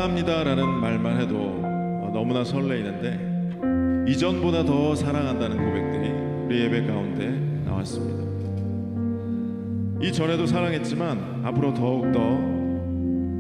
사랑합니다라는 말만 해도 너무나 설레이는데 이전보다 더 사랑한다는 고백들이 우리 예배 가운데 나왔습니다. 이전에도 사랑했지만 앞으로 더욱더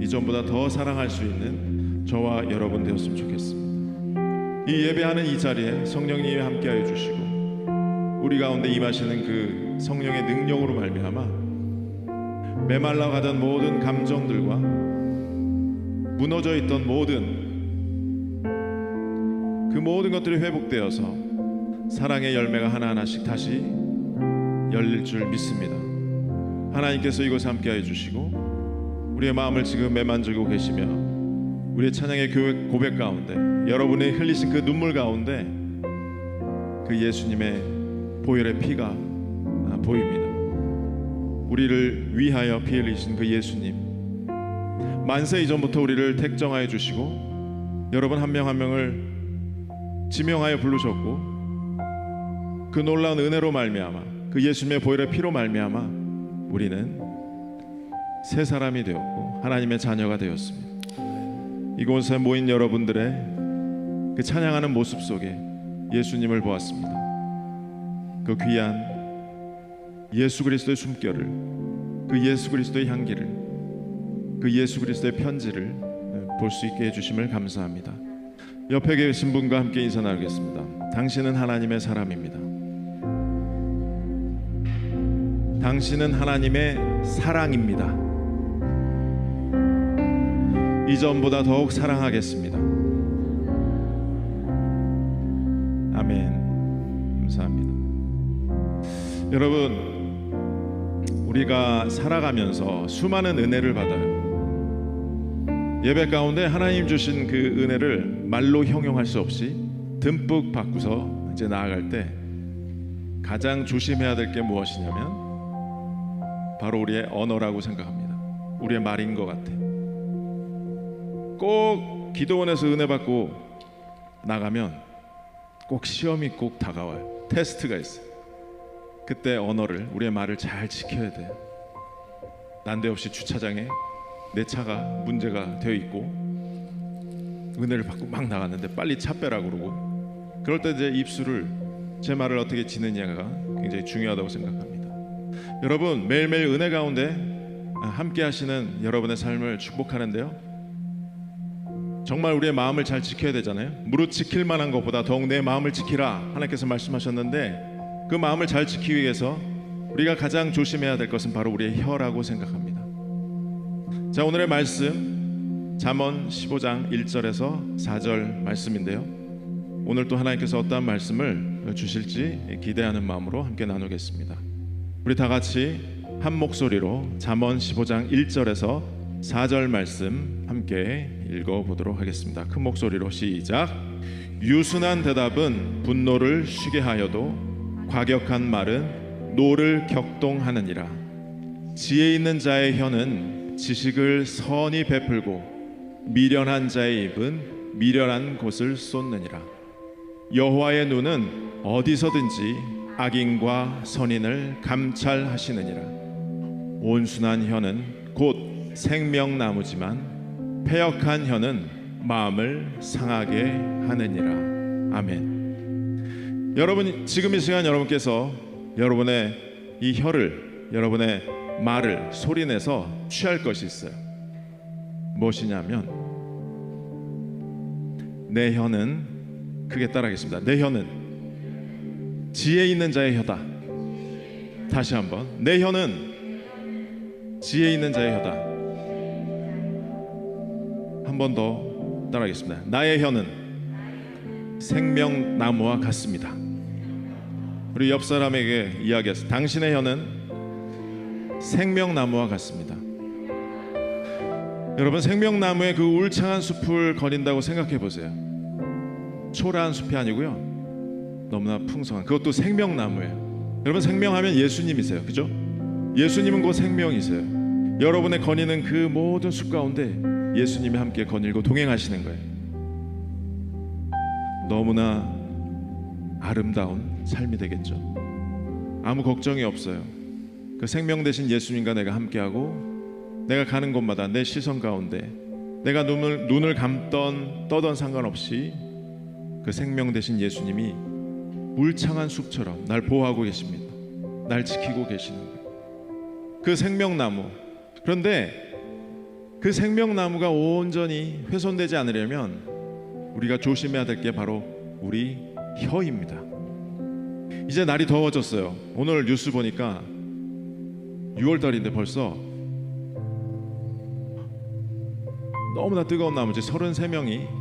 이전보다 더 사랑할 수 있는 저와 여러분 되었으면 좋겠습니다. 이 예배하는 이 자리에 성령님이 함께하여 주시고 우리 가운데 임하시는 그 성령의 능력으로 말미암아 메말라 가던 모든 감정들과 무너져 있던 그 모든 것들이 회복되어서 사랑의 열매가 하나하나씩 다시 열릴 줄 믿습니다. 하나님께서 이곳에 함께하여 주시고 우리의 마음을 지금 매만지고 계시며 우리의 찬양의 고백 가운데 여러분이 흘리신 그 눈물 가운데 그 예수님의 보혈의 피가 보입니다. 우리를 위하여 피 흘리신 그 예수님, 만세 이전부터 우리를 택정하여 주시고 여러분 한 명 한 명을 지명하여 부르셨고 그 놀라운 은혜로 말미암아 그 예수님의 보혈의 피로 말미암아 우리는 새 사람이 되었고 하나님의 자녀가 되었습니다. 이곳에 모인 여러분들의 그 찬양하는 모습 속에 예수님을 보았습니다. 그 귀한 예수 그리스도의 숨결을, 그 예수 그리스도의 향기를, 그 예수 그리스도의 편지를 볼 수 있게 해주심을 감사합니다. 옆에 계신 분과 함께 인사 나누겠습니다. 당신은 하나님의 사람입니다. 당신은 하나님의 사랑입니다. 이전보다 더욱 사랑하겠습니다. 아멘. 감사합니다. 여러분, 우리가 살아가면서 수많은 은혜를 받아요. 예배 가운데 하나님 주신 그 은혜를 말로 형용할 수 없이 듬뿍 받고서 이제 나아갈 때 가장 조심해야 될 게 무엇이냐면 바로 우리의 언어라고 생각합니다. 우리의 말인 것 같아. 꼭 기도원에서 은혜 받고 나가면 꼭 시험이 꼭 다가와요. 테스트가 있어요. 그때 언어를, 우리의 말을 잘 지켜야 돼요. 난데없이 주차장에 내 차가 문제가 되어 있고 은혜를 받고 막 나갔는데 빨리 차 빼라 그러고, 그럴 때 제 입술을, 제 말을 어떻게 지느냐가 굉장히 중요하다고 생각합니다. 여러분, 매일매일 은혜 가운데 함께 하시는 여러분의 삶을 축복하는데요, 정말 우리의 마음을 잘 지켜야 되잖아요. 무릇 지킬 만한 것보다 더욱 내 마음을 지키라 하나님께서 말씀하셨는데, 그 마음을 잘 지키기 위해서 우리가 가장 조심해야 될 것은 바로 우리의 혀라고 생각합니다. 자, 오늘의 말씀 잠언 15장 1절에서 4절 말씀인데요, 오늘 또 하나님께서 어떠한 말씀을 주실지 기대하는 마음으로 함께 나누겠습니다. 우리 다 같이 한 목소리로 잠언 15장 1절에서 4절 말씀 함께 읽어보도록 하겠습니다. 큰 목소리로 시작. 유순한 대답은 분노를 쉬게 하여도 과격한 말은 노를 격동하느니라. 지혜 있는 자의 혀는 지식을 선히 베풀고 미련한 자의 입은 미련한 곳을 쏟느니라. 여호와의 눈은 어디서든지 악인과 선인을 감찰하시느니라. 온순한 혀는 곧 생명나무지만 패역한 혀는 마음을 상하게 하느니라. 아멘. 여러분, 지금 이 시간 여러분께서 여러분의 이 혀를, 여러분의 말을 소리내서 취할 것이 있어요. 무엇이냐면, 내 혀는, 크게 따라하겠습니다. 내 혀는 지혜 있는 자의 혀다. 다시 한번, 내 혀는 지혜 있는 자의 혀다. 한 번 더 따라하겠습니다. 나의 혀는 생명나무와 같습니다. 우리 옆 사람에게 이야기했어요. 당신의 혀는 생명나무와 같습니다. 여러분, 생명나무의 그 울창한 숲을 거린다고 생각해 보세요. 초라한 숲이 아니고요, 너무나 풍성한, 그것도 생명나무예요. 여러분, 생명하면 예수님이세요. 그죠? 예수님은 곧 생명이세요. 여러분의 거니는 그 모든 숲 가운데 예수님이 함께 거닐고 동행하시는 거예요. 너무나 아름다운 삶이 되겠죠. 아무 걱정이 없어요. 그 생명 되신 예수님과 내가 함께하고 내가 가는 곳마다 내 시선 가운데 내가 눈을 감던 떠던 상관없이 그 생명 되신 예수님이 울창한 숲처럼 날 보호하고 계십니다. 날 지키고 계시는 거예요. 그 생명나무. 그런데 그 생명나무가 온전히 훼손되지 않으려면 우리가 조심해야 될 게 바로 우리 혀입니다. 이제 날이 더워졌어요. 오늘 뉴스 보니까 6월달인데 벌써 너무나 뜨거운 나머지 33명이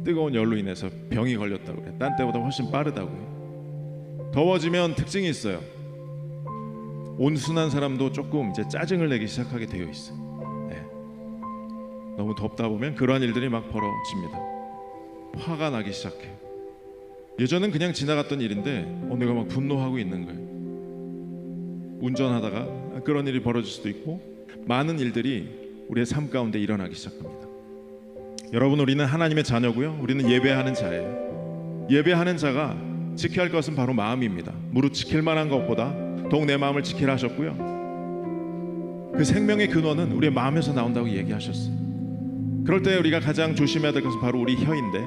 뜨거운 열로 인해서 병이 걸렸다고 해요. 딴 때보다 훨씬 빠르다고요. 더워지면 특징이 있어요. 온순한 사람도 조금 이제 짜증을 내기 시작하게 되어 있어요. 너무 덥다 보면 그러한 일들이 막 벌어집니다. 화가 나기 시작해요. 예전엔 그냥 지나갔던 일인데 내가 막 분노하고 있는 거예요. 운전하다가 그런 일이 벌어질 수도 있고 많은 일들이 우리의 삶 가운데 일어나기 시작합니다. 여러분, 우리는 하나님의 자녀고요. 우리는 예배하는 자예요. 예배하는 자가 지켜야 할 것은 바로 마음입니다. 무릇 지킬 만한 것보다 더욱 내 마음을 지키라 하셨고요. 그 생명의 근원은 우리의 마음에서 나온다고 얘기하셨어요. 그럴 때 우리가 가장 조심해야 될 것은 바로 우리 혀인데,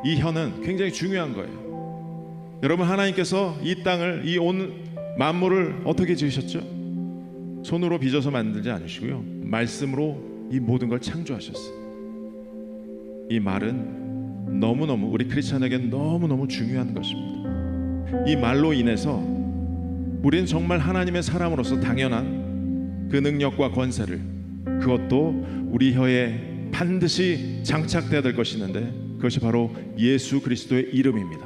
이 혀는 굉장히 중요한 거예요. 여러분, 하나님께서 이 땅을, 이 온 만물을 어떻게 지으셨죠? 손으로 빚어서 만들지 않으시고요, 말씀으로 이 모든 걸 창조하셨어요. 이 말은 너무너무 우리 크리스찬에게는 너무너무 중요한 것입니다. 이 말로 인해서 우리는 정말 하나님의 사람으로서 당연한 그 능력과 권세를, 그것도 우리 혀에 반드시 장착되어야 될 것이 있는데, 그것이 바로 예수 그리스도의 이름입니다.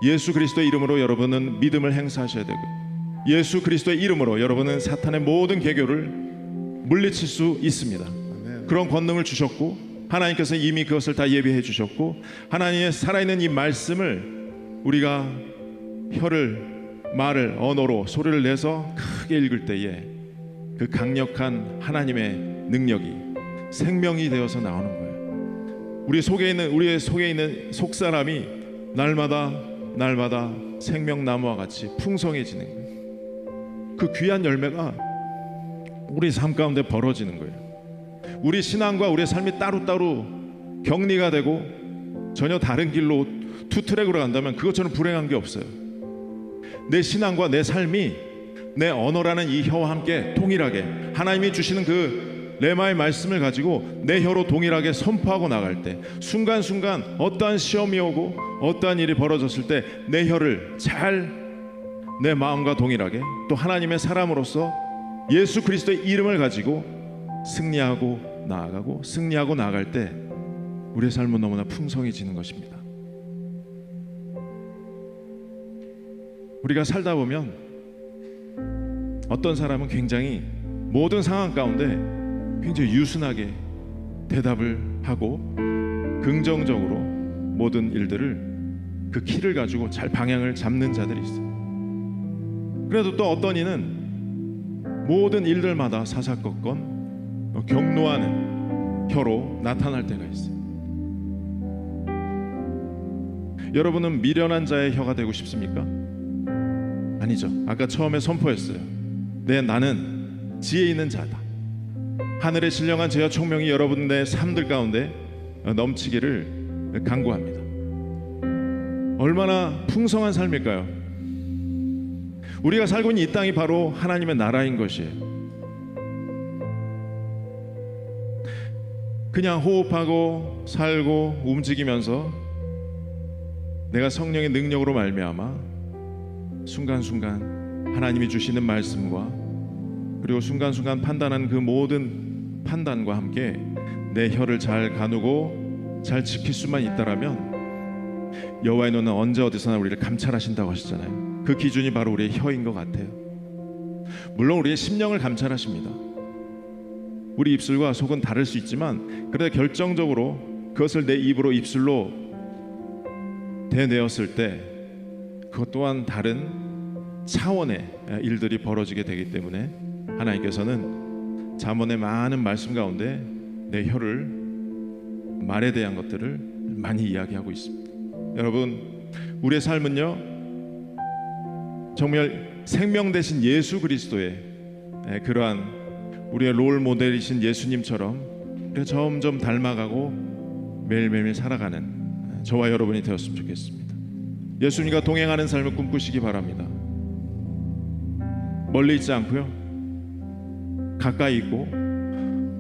예수 그리스도의 이름으로 여러분은 믿음을 행사하셔야 되고, 예수 그리스도의 이름으로 여러분은 사탄의 모든 계교를 물리칠 수 있습니다. 그런 권능을 주셨고, 하나님께서 이미 그것을 다 예비해 주셨고, 하나님의 살아있는 이 말씀을 우리가 말을 언어로 소리를 내서 크게 읽을 때에 그 강력한 하나님의 능력이 생명이 되어서 나오는 거예요. 우리의 속에 있는 속사람이 날마다 생명나무와 같이 풍성해지는 거예요. 그 귀한 열매가 우리 삶 가운데 벌어지는 거예요. 우리 신앙과 우리의 삶이 따로따로 격리가 되고 전혀 다른 길로 투트랙으로 간다면 그것처럼 불행한 게 없어요. 내 신앙과 내 삶이 내 언어라는 이 혀와 함께 동일하게 하나님이 주시는 그 레마의 말씀을 가지고 내 혀로 동일하게 선포하고 나갈 때, 순간순간 어떠한 시험이 오고 어떠한 일이 벌어졌을 때 내 혀를 잘 내 마음과 동일하게 또 하나님의 사람으로서 예수 그리스도의 이름을 가지고 승리하고 나아갈 때 우리의 삶은 너무나 풍성해지는 것입니다. 우리가 살다 보면 어떤 사람은 굉장히 모든 상황 가운데 굉장히 유순하게 대답을 하고 긍정적으로 모든 일들을 그 키를 가지고 잘 방향을 잡는 자들이 있어요. 그래도 또 어떤 이는 모든 일들마다 사사건건 격노하는 혀로 나타날 때가 있어요. 여러분은 미련한 자의 혀가 되고 싶습니까? 아니죠. 아까 처음에 선포했어요. 나는 지혜 있는 자다. 하늘의 신령한 지혜와 총명이 여러분의 삶들 가운데 넘치기를 간구합니다. 얼마나 풍성한 삶일까요? 우리가 살고 있는 이 땅이 바로 하나님의 나라인 것이에요. 그냥 호흡하고 살고 움직이면서 내가 성령의 능력으로 말미암아 순간순간 하나님이 주시는 말씀과 그리고 순간순간 판단하는 그 모든 판단과 함께 내 혀를 잘 가누고 잘 지킬 수만 있다라면 여호와의 눈은 언제 어디서나 우리를 감찰하신다고 하시잖아요. 그 기준이 바로 우리의 혀인 것 같아요. 물론 우리의 심령을 감찰하십니다. 우리 입술과 속은 다를 수 있지만 그래도 결정적으로 그것을 내 입으로 입술로 대내었을 때 그것 또한 다른 차원의 일들이 벌어지게 되기 때문에 하나님께서는 잠언의 많은 말씀 가운데 내 혀를, 말에 대한 것들을 많이 이야기하고 있습니다. 여러분, 우리의 삶은요 정말 생명 되신 예수 그리스도의 그러한 우리의 롤 모델이신 예수님처럼 우리가 점점 닮아가고 매일매일 살아가는 저와 여러분이 되었으면 좋겠습니다. 예수님과 동행하는 삶을 꿈꾸시기 바랍니다. 멀리 있지 않고요, 가까이 있고,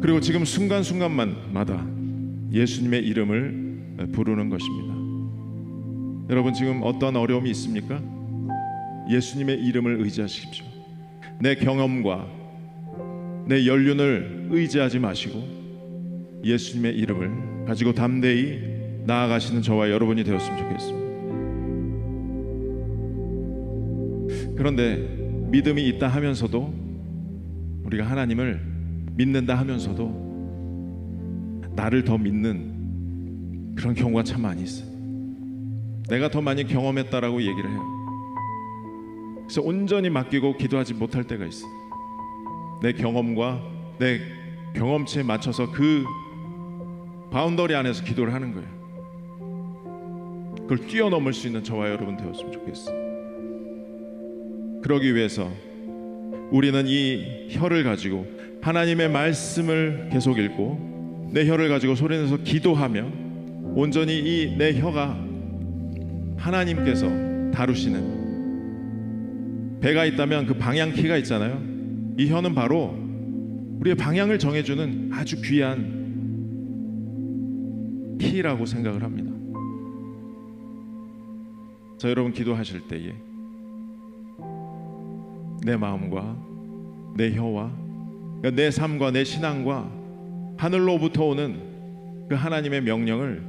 그리고 지금 순간순간마다 예수님의 이름을 부르는 것입니다. 여러분, 지금 어떤 어려움이 있습니까? 예수님의 이름을 의지하십시오. 내 경험과 내 연륜을 의지하지 마시고 예수님의 이름을 가지고 담대히 나아가시는 저와 여러분이 되었으면 좋겠습니다. 그런데 믿음이 있다 하면서도, 우리가 하나님을 믿는다 하면서도 나를 더 믿는 그런 경우가 참 많이 있어요. 내가 더 많이 경험했다라고 얘기를 해요. 그래서 온전히 맡기고 기도하지 못할 때가 있어요. 내 경험과 내 경험치에 맞춰서 그 바운더리 안에서 기도를 하는 거예요. 그걸 뛰어넘을 수 있는 저와 여러분 되었으면 좋겠어요. 그러기 위해서 우리는 이 혀를 가지고 하나님의 말씀을 계속 읽고, 내 혀를 가지고 소리내서 기도하며, 온전히 이 내 혀가 하나님께서 다루시는, 배가 있다면 그 방향키가 있잖아요. 이 혀는 바로 우리의 방향을 정해주는 아주 귀한 키라고 생각을 합니다. 자, 여러분 기도하실 때에 내 마음과 내 혀와, 그러니까 내 삶과 내 신앙과 하늘로부터 오는 그 하나님의 명령을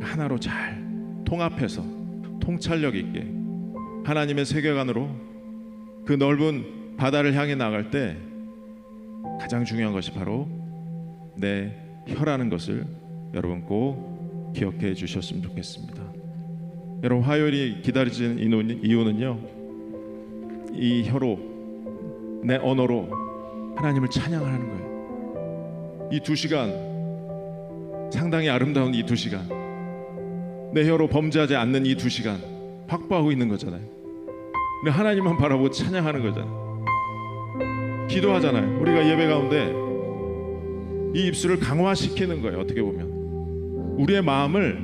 하나로 잘 통합해서 통찰력 있게 하나님의 세계관으로 그 넓은 바다를 향해 나갈 때 가장 중요한 것이 바로 내 혀라는 것을 여러분 꼭 기억해 주셨으면 좋겠습니다. 여러분, 화요일이 기다려지는 이유는요, 이 혀로, 내 언어로 하나님을 찬양하는 거예요. 이 2시간, 상당히 아름다운 이 2시간, 내 혀로 범죄하지 않는 이 2시간 확보하고 있는 거잖아요. 근데 하나님만 바라보고 찬양하는 거잖아요. 기도하잖아요. 우리가 예배 가운데 이 입술을 강화시키는 거예요. 어떻게 보면 우리의 마음을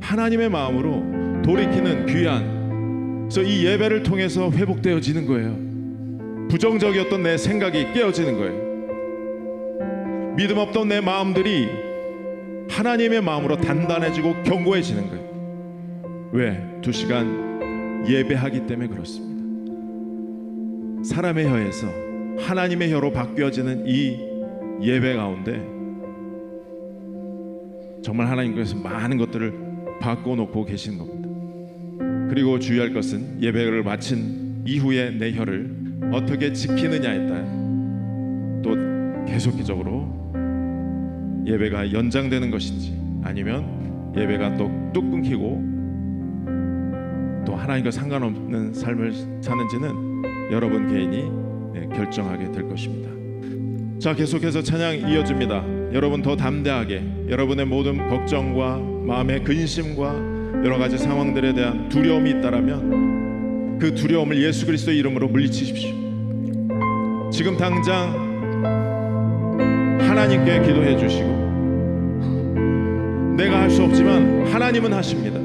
하나님의 마음으로 돌이키는 귀한, 그래서 이 예배를 통해서 회복되어지는 거예요. 부정적이었던 내 생각이 깨어지는 거예요. 믿음 없던 내 마음들이 하나님의 마음으로 단단해지고 견고해지는 거예요. 왜? 2시간 예배하기 때문에 그렇습니다. 사람의 혀에서 하나님의 혀로 바뀌어지는 이 예배 가운데 정말 하나님께서 많은 것들을 바꿔놓고 계신 겁니다. 그리고 주의할 것은 예배를 마친 이후에 내 혀를 어떻게 지키느냐에 따라 또 계속적으로 예배가 연장되는 것인지, 아니면 예배가 또 뚝 끊기고 또 하나님과 상관없는 삶을 사는지는 여러분 개인이 결정하게 될 것입니다. 자, 계속해서 찬양 이어집니다. 여러분 더 담대하게 여러분의 모든 걱정과 마음의 근심과 여러 가지 상황들에 대한 두려움이 있다라면 그 두려움을 예수 그리스도의 이름으로 물리치십시오. 지금 당장 하나님께 기도해 주시고, 내가 할 수 없지만 하나님은 하십니다.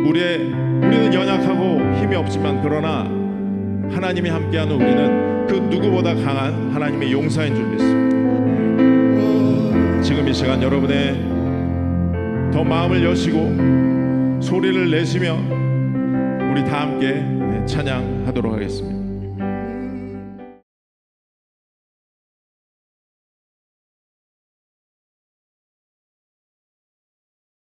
우리는 연약하고 힘이 없지만, 그러나 하나님이 함께하는 우리는 그 누구보다 강한 하나님의 용사인 줄 믿습니다. 지금 이 시간 여러분의 더 마음을 여시고 소리를 내시며 우리 다 함께 찬양하도록 하겠습니다.